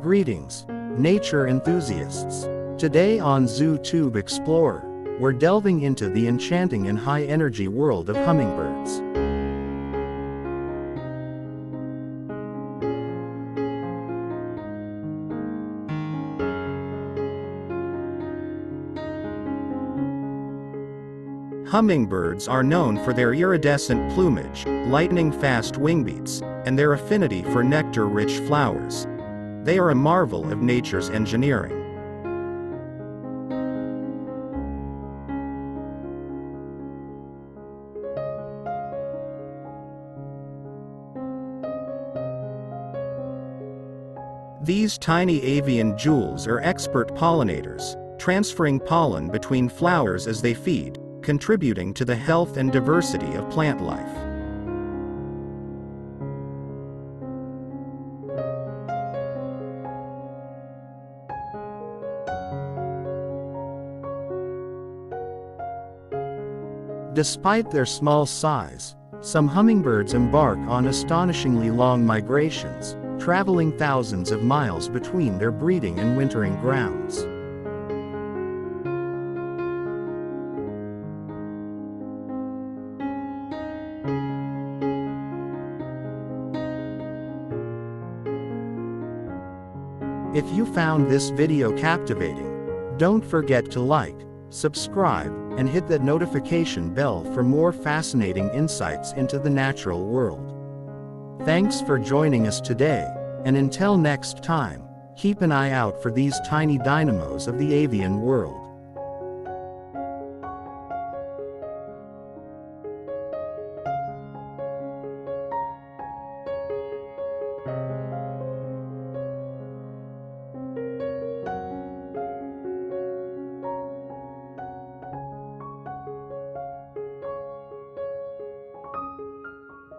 Greetings, nature enthusiasts. Today on ZooTube Explorer, we're delving into the enchanting and high-energy world of hummingbirds. Hummingbirds are known for their iridescent plumage, lightning-fast wingbeats, and their affinity for nectar-rich flowers. They are a marvel of nature's engineering. These tiny avian jewels are expert pollinators, transferring pollen between flowers as they feed, contributing to the health and diversity of plant life. Despite their small size, some hummingbirds embark on astonishingly long migrations, traveling thousands of miles between their breeding and wintering grounds. If you found this video captivating, don't forget to like, subscribe, and hit that notification bell for more fascinating insights into the natural world. Thanks for joining us today, and until next time, keep an eye out for these tiny dynamos of the avian world.